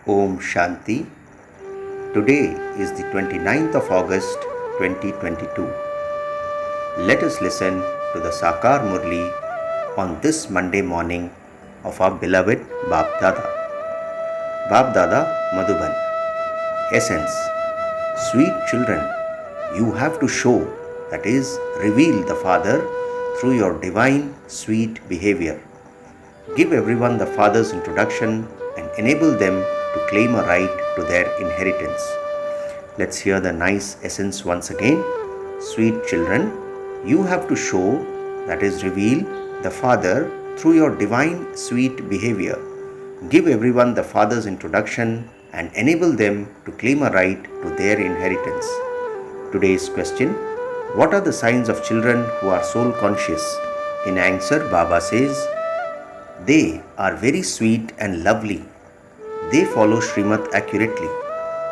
Om Shanti. Today is the 29th of August 2022. Let us listen to the Sakar Murli on this Monday morning of our beloved Bap Dada. Bap Dada Madhuban. Essence. Sweet children, you have to show, that is, reveal the Father through your divine, sweet behavior. Give everyone the Father's introduction and enable them to claim a right to their inheritance. Let's hear the nice essence once again. Sweet children, you have to show, that is, reveal the Father through your divine, sweet behavior. Give everyone the Father's introduction and enable them to claim a right to their inheritance. Today's question: what are the signs of children who are soul conscious? In answer, Baba says, they are very sweet and lovely. They follow Srimad accurately.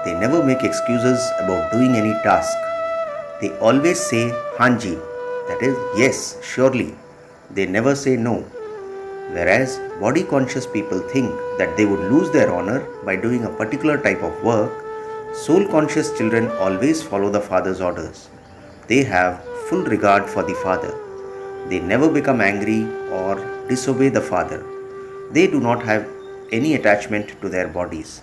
They never make excuses about doing any task. They always say Hanji, that is, yes, surely. They never say no. Whereas body conscious people think that they would lose their honor by doing a particular type of work, soul conscious children always follow the Father's orders. They have full regard for the Father. They never become angry or disobey the Father. They do not have any attachment to their bodies.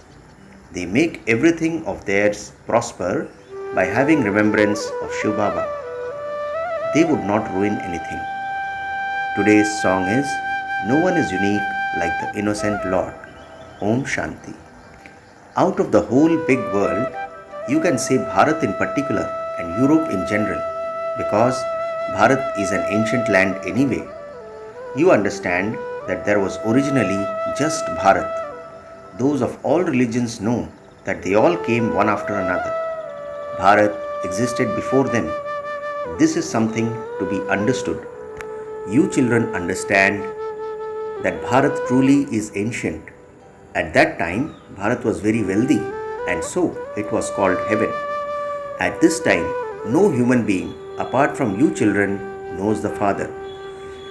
They make everything of theirs prosper by having remembrance of Shiv Baba. They would not ruin anything. Today's song is No One is Unique Like the Innocent Lord. Om Shanti. Out of the whole big world, you can say Bharat in particular and Europe in general, because Bharat is an ancient land anyway. You understand that there was originally just Bharat. Those of all religions know that they all came one after another. Bharat existed before them. This is something to be understood. You children understand that Bharat truly is ancient. At that time, Bharat was very wealthy, and so it was called heaven. At this time, no human being apart from you children knows the Father.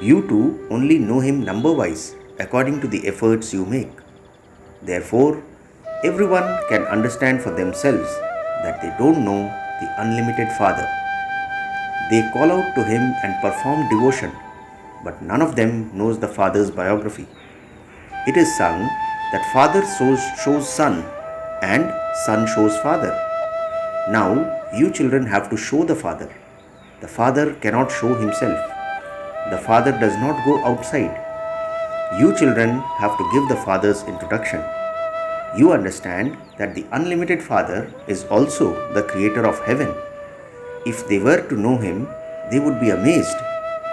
You too only know Him number-wise according to the efforts you make. Therefore, everyone can understand for themselves that they don't know the unlimited Father. They call out to Him and perform devotion, but none of them knows the Father's biography. It is sung that Father shows Son and Son shows Father. Now, you children have to show the Father. The Father cannot show Himself. The Father does not go outside. You children have to give the Father's introduction. You understand that the unlimited Father is also the creator of heaven. If they were to know Him, they would be amazed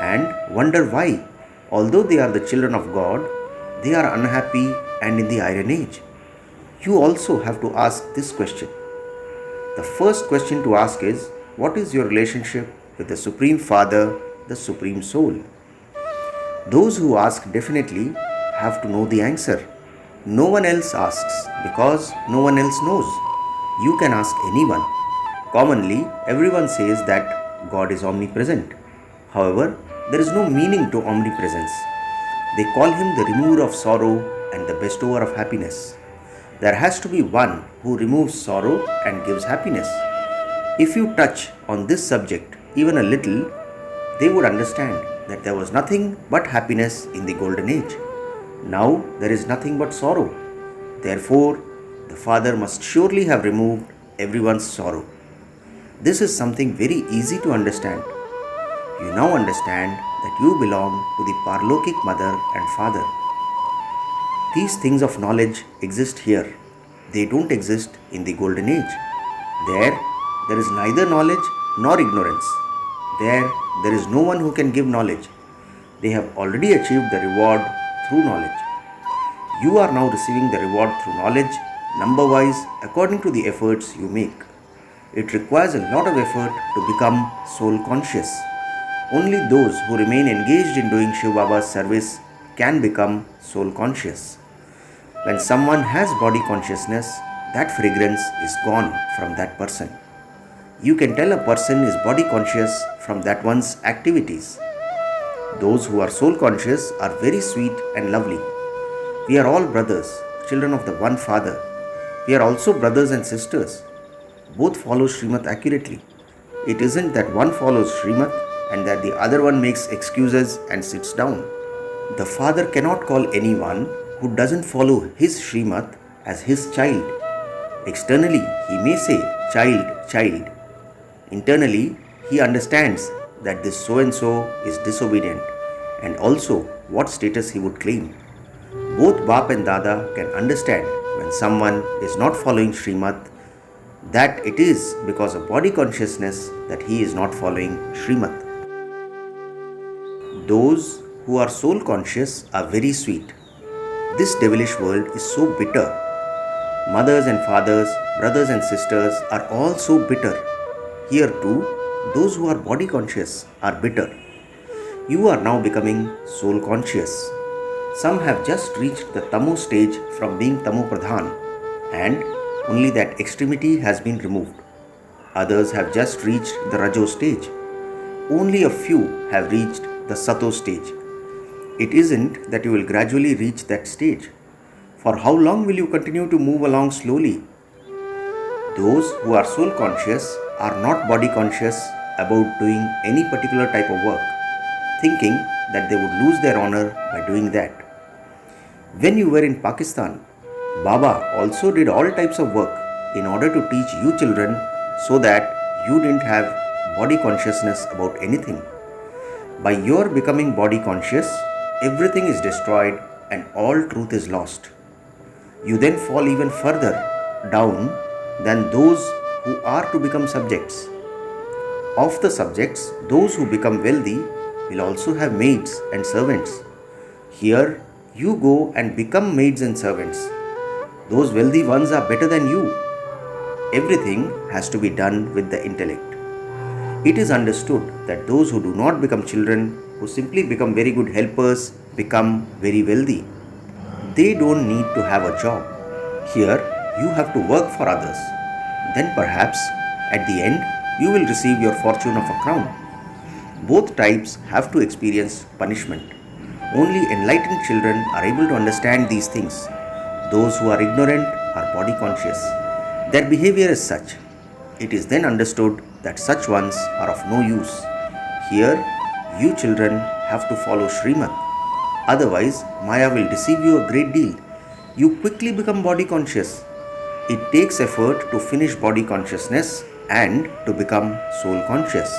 and wonder why, although they are the children of God, they are unhappy and in the Iron Age. You also have to ask this question. The first question to ask is, what is your relationship with the Supreme Father, the Supreme Soul? Those who ask definitely have to know the answer. No one else asks because no one else knows. You can ask anyone. Commonly, everyone says that God is omnipresent. However, there is no meaning to omnipresence. They call Him the remover of sorrow and the bestower of happiness. There has to be one who removes sorrow and gives happiness. If you touch on this subject even a little, they would understand that there was nothing but happiness in the golden age. Now there is nothing but sorrow. Therefore, the Father must surely have removed everyone's sorrow. This is something very easy to understand. You now understand that you belong to the Parlokic Mother and Father. These things of knowledge exist here. They don't exist in the golden age. There is neither knowledge nor ignorance. There is no one who can give knowledge. They have already achieved the reward through knowledge. You are now receiving the reward through knowledge, number-wise, according to the efforts you make. It requires a lot of effort to become soul conscious. Only those who remain engaged in doing Shiv Baba's service can become soul conscious. When someone has body consciousness, that fragrance is gone from that person. You can tell a person is body conscious from that one's activities. Those who are soul conscious are very sweet and lovely. We are all brothers, children of the one Father. We are also brothers and sisters. Both follow Srimat accurately. It isn't that one follows Srimat and that the other one makes excuses and sits down. The father cannot call anyone who doesn't follow his Srimat as his child. Externally, he may say, child, child. Internally, he understands that this so-and-so is disobedient and also what status he would claim. Both Bap and Dada can understand when someone is not following Srimat, that it is because of body consciousness that he is not following Srimat. Those who are soul conscious are very sweet. This devilish world is so bitter. Mothers and fathers, brothers and sisters are all so bitter. Here too, those who are body conscious are bitter. You are now becoming soul conscious. Some have just reached the Tamo stage from being Tamo Pradhan, and only that extremity has been removed. Others have just reached the Rajo stage. Only a few have reached the Sato stage. It isn't that you will gradually reach that stage. For how long will you continue to move along slowly? Those who are soul conscious are not body conscious about doing any particular type of work, thinking that they would lose their honor by doing that. When you were in Pakistan, Baba also did all types of work in order to teach you children so that you didn't have body consciousness about anything. By your becoming body conscious, everything is destroyed and all truth is lost. You then fall even further down than those who are to become subjects. Of the subjects, those who become wealthy will also have maids and servants. Here, you go and become maids and servants. Those wealthy ones are better than you. Everything has to be done with the intellect. It is understood that those who do not become children, who simply become very good helpers, become very wealthy. They don't need to have a job. Here, you have to work for others. Then perhaps, at the end, you will receive your fortune of a crown. Both types have to experience punishment. Only enlightened children are able to understand these things. Those who are ignorant are body conscious. Their behavior is such. It is then understood that such ones are of no use. Here, you children have to follow Srimat. Otherwise, Maya will deceive you a great deal. You quickly become body conscious. It takes effort to finish body consciousness and to become soul conscious.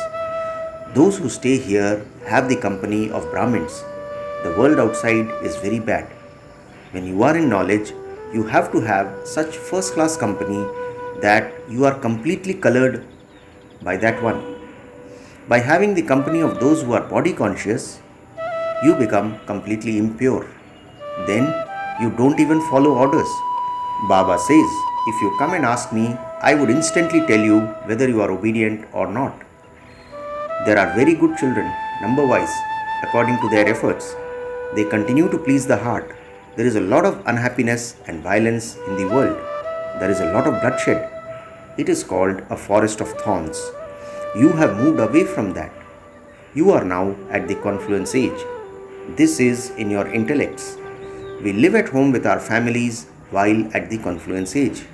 Those who stay here have the company of Brahmins. The world outside is very bad. When you are in knowledge, you have to have such first-class company that you are completely colored by that one. By having the company of those who are body conscious, you become completely impure. Then you don't even follow orders. Baba says, if you come and ask me, I would instantly tell you whether you are obedient or not. There are very good children, number-wise, according to their efforts. They continue to please the heart. There is a lot of unhappiness and violence in the world. There is a lot of bloodshed. It is called a forest of thorns. You have moved away from that. You are now at the confluence age. This is in your intellects. We live at home with our families while at the confluence age.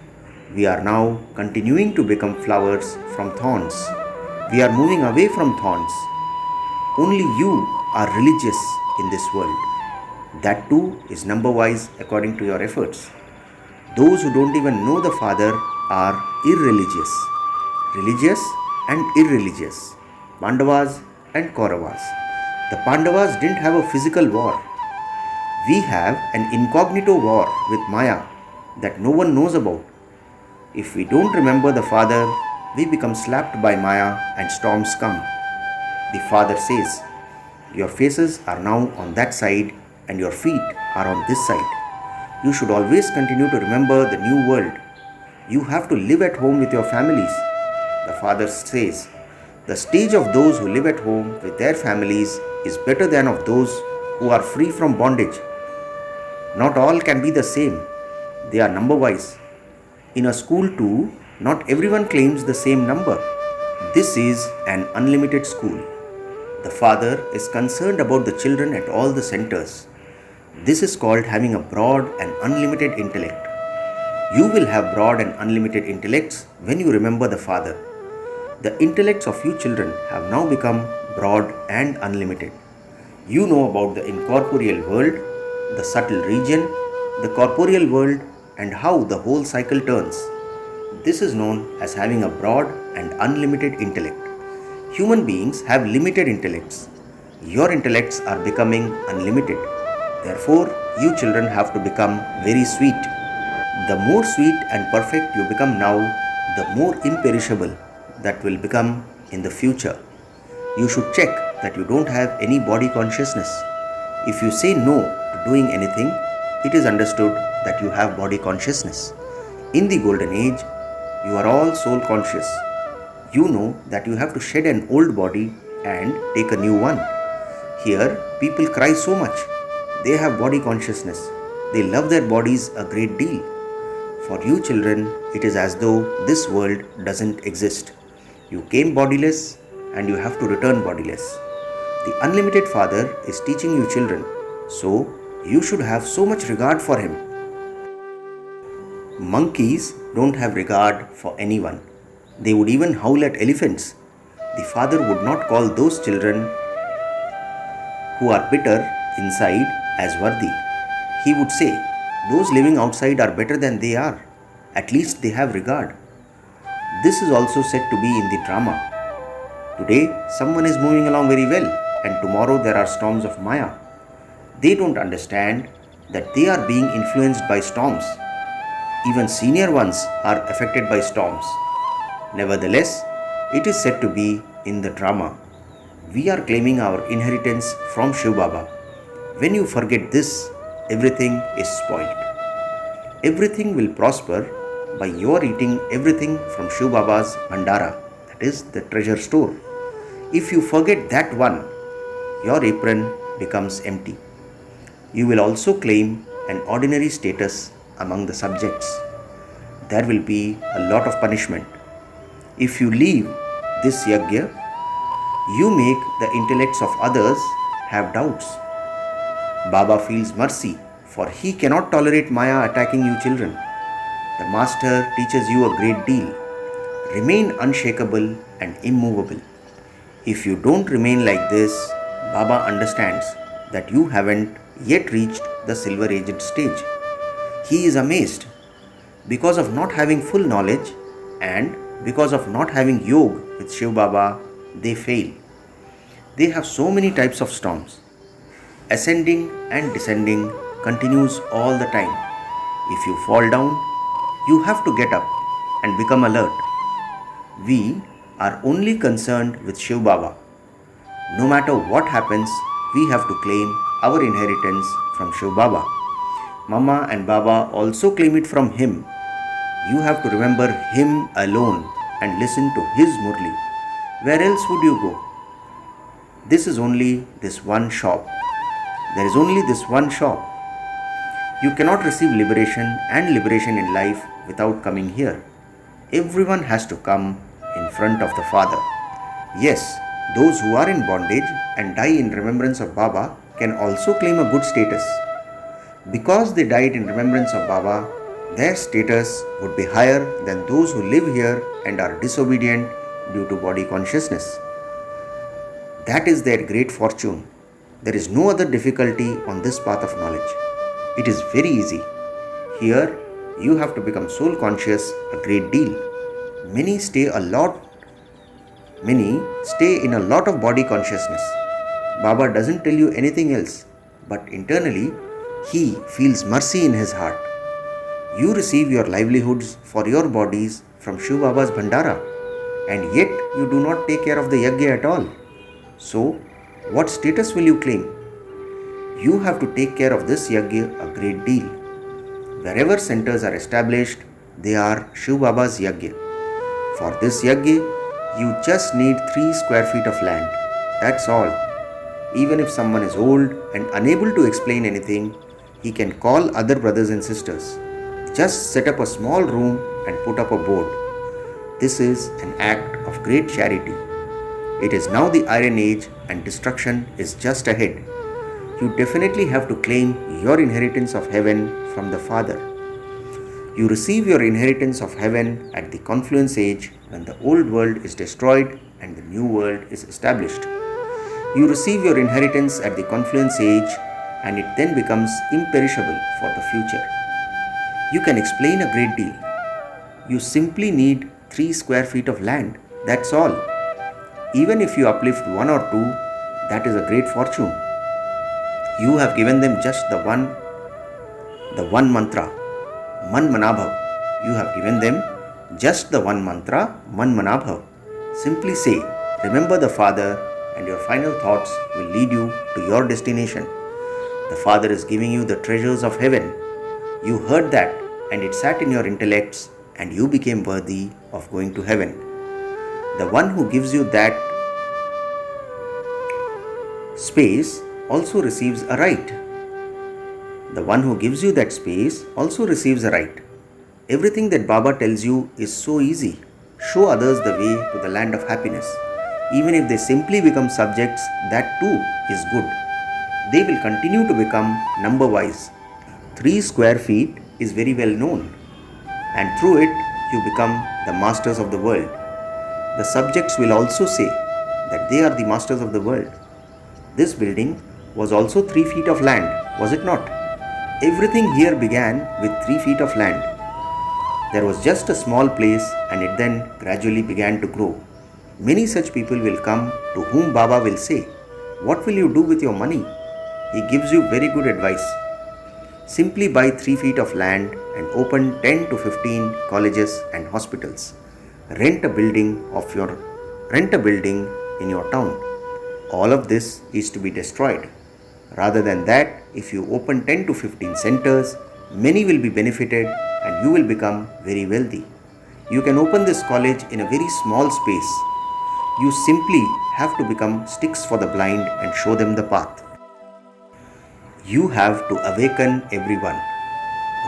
We are now continuing to become flowers from thorns. We are moving away from thorns. Only you are religious in this world. That too is number-wise according to your efforts. Those who don't even know the Father are irreligious. Religious and irreligious. Pandavas and Kauravas. The Pandavas didn't have a physical war. We have an incognito war with Maya that no one knows about. If we don't remember the Father, we become slapped by Maya and storms come. The Father says, your faces are now on that side and your feet are on this side. You should always continue to remember the new world. You have to live at home with your families. The Father says, the stage of those who live at home with their families is better than of those who are free from bondage. Not all can be the same. They are number-wise. In a school too, not everyone claims the same number. This is an unlimited school. The Father is concerned about the children at all the centers. This is called having a broad and unlimited intellect. You will have broad and unlimited intellects when you remember the Father. The intellects of you children have now become broad and unlimited. You know about the incorporeal world, the subtle region, the corporeal world, and how the whole cycle turns. This is known as having a broad and unlimited intellect. Human beings have limited intellects. Your intellects are becoming unlimited. Therefore, you children have to become very sweet. The more sweet and perfect you become now, the more imperishable that will become in the future. You should check that you don't have any body consciousness. If you say no to doing anything, it is understood that you have body consciousness. In the golden age, you are all soul conscious. You know that you have to shed an old body and take a new one. Here, people cry so much. They have body consciousness. They love their bodies a great deal. For you children, it is as though this world doesn't exist. You came bodiless and you have to return bodiless. The unlimited Father is teaching you children, so you should have so much regard for Him. Monkeys don't have regard for anyone. They would even howl at elephants. The Father would not call those children who are bitter inside as worthy. He would say, those living outside are better than they are. At least they have regard. This is also said to be in the drama. Today, someone is moving along very well, and tomorrow there are storms of Maya. They don't understand that they are being influenced by storms. Even senior ones are affected by storms. Nevertheless, it is said to be in the drama. We are claiming our inheritance from Shiv Baba. When you forget this, everything is spoiled. Everything will prosper by your eating everything from Shiv Baba's Bhandara, that is the treasure store. If you forget that one, your apron becomes empty. You will also claim an ordinary status among the subjects. There will be a lot of punishment. If you leave this yajna, you make the intellects of others have doubts. Baba feels mercy, for he cannot tolerate Maya attacking you children. The Master teaches you a great deal. Remain unshakable and immovable. If you don't remain like this, Baba understands that you haven't yet reached the silver-aged stage. He is amazed. Because of not having full knowledge and because of not having yoga with Shiv Baba, they fail. They have so many types of storms. Ascending and descending continues all the time. If you fall down, you have to get up and become alert. We are only concerned with Shiv Baba. No matter what happens, we have to claim our inheritance from Shiv Baba. Mama and Baba also claim it from him. You have to remember him alone and listen to his Murli. Where else would you go? This is only this one shop. There is only this one shop. You cannot receive liberation and liberation in life without coming here. Everyone has to come in front of the Father. Yes, those who are in bondage and die in remembrance of Baba can also claim a good status. Because they died in remembrance of Baba, their status would be higher than those who live here and are disobedient due to body consciousness. That is their great fortune. There is no other difficulty on this path of knowledge. It is very easy. Here, you have to become soul conscious a great deal. Many stay in a lot of body consciousness. Baba doesn't tell you anything else, but internally, he feels mercy in his heart. You receive your livelihoods for your bodies from Shiv Baba's Bhandara, and yet you do not take care of the yajna at all. So, what status will you claim? You have to take care of this yajna a great deal. Wherever centers are established, they are Shiv Baba's yajna. For this yajna, you just need 3 square feet of land. That's all. Even if someone is old and unable to explain anything, he can call other brothers and sisters. Just set up a small room and put up a board. This is an act of great charity. It is now the Iron Age and destruction is just ahead. You definitely have to claim your inheritance of heaven from the Father. You receive your inheritance of heaven at the confluence age when the old world is destroyed and the new world is established. You receive your inheritance at the confluence age and it then becomes imperishable for the future. You can explain a great deal. You simply need 3 square feet of land. That's all. Even if you uplift one or two, that is a great fortune. You have given them just the one mantra, Man Manabhav. You have given them just the one mantra, Man Manabhav. Simply say, remember the Father, and your final thoughts will lead you to your destination. The Father is giving you the treasures of heaven. You heard that, and it sat in your intellects, and you became worthy of going to heaven. The one who gives you that space also receives a right. The one who gives you that space also receives a right. Everything that Baba tells you is so easy. Show others the way to the land of happiness. Even if they simply become subjects, that too is good. They will continue to become number-wise. 3 square feet is very well known, and through it you become the masters of the world. The subjects will also say that they are the masters of the world. This building was also 3 feet of land, was it not? Everything here began with 3 feet of land. There was just a small place and it then gradually began to grow. Many such people will come to whom Baba will say, "What will you do with your money?" He gives you very good advice. Simply buy 3 feet of land and open 10 to 15 colleges and hospitals. Rent a building in your town. All of this is to be destroyed. Rather than that, if you open 10 to 15 centers, many will be benefited and you will become very wealthy. You can open this college in a very small space. You simply have to become sticks for the blind and show them the path. You have to awaken everyone.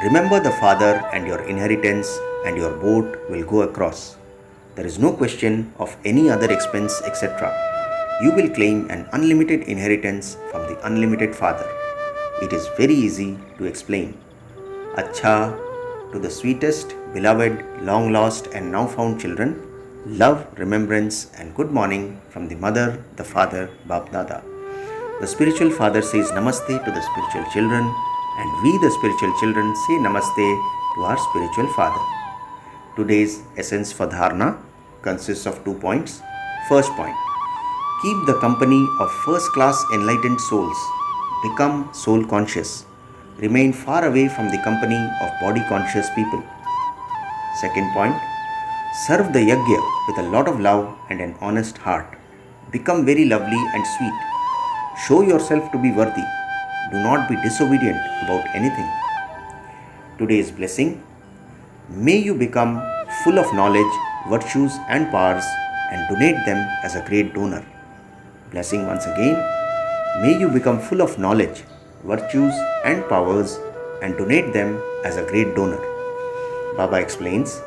Remember the Father and your inheritance, and your boat will go across. There is no question of any other expense, etc. You will claim an unlimited inheritance from the unlimited Father. It is very easy to explain. Acha, to the sweetest, beloved, long lost and now found children, love, remembrance and good morning from the Mother, the Father, Bap Dada. The spiritual father says Namaste to the spiritual children, and we the spiritual children say Namaste to our spiritual father. Today's essence for dharana consists of 2 points. First point, keep the company of first-class enlightened souls. Become soul-conscious. Remain far away from the company of body-conscious people. Second point, serve the yajna with a lot of love and an honest heart. Become very lovely and sweet. Show yourself to be worthy. Do not be disobedient about anything. Today's blessing, may you become full of knowledge, virtues and powers and donate them as a great donor. Blessing once again, may you become full of knowledge, virtues and powers and donate them as a great donor. Baba explains,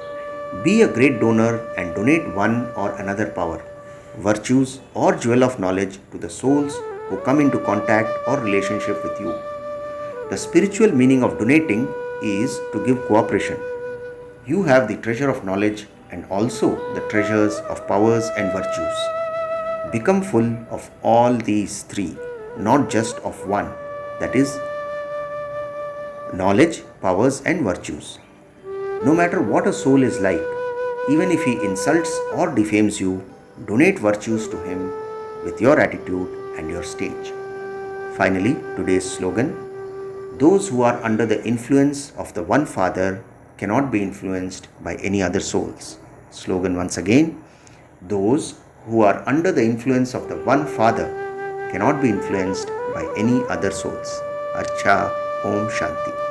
be a great donor and donate one or another power, virtues or jewel of knowledge to the souls who come into contact or relationship with you. The spiritual meaning of donating is to give cooperation. You have the treasure of knowledge and also the treasures of powers and virtues. Become full of all these three, not just of one, that is, knowledge, powers and virtues. No matter what a soul is like, even if he insults or defames you, donate virtues to him with your attitude and your stage. Finally, today's slogan, those who are under the influence of the one Father cannot be influenced by any other souls. Slogan once again, those who are under the influence of the one Father cannot be influenced by any other souls. Acha, Om Shanti.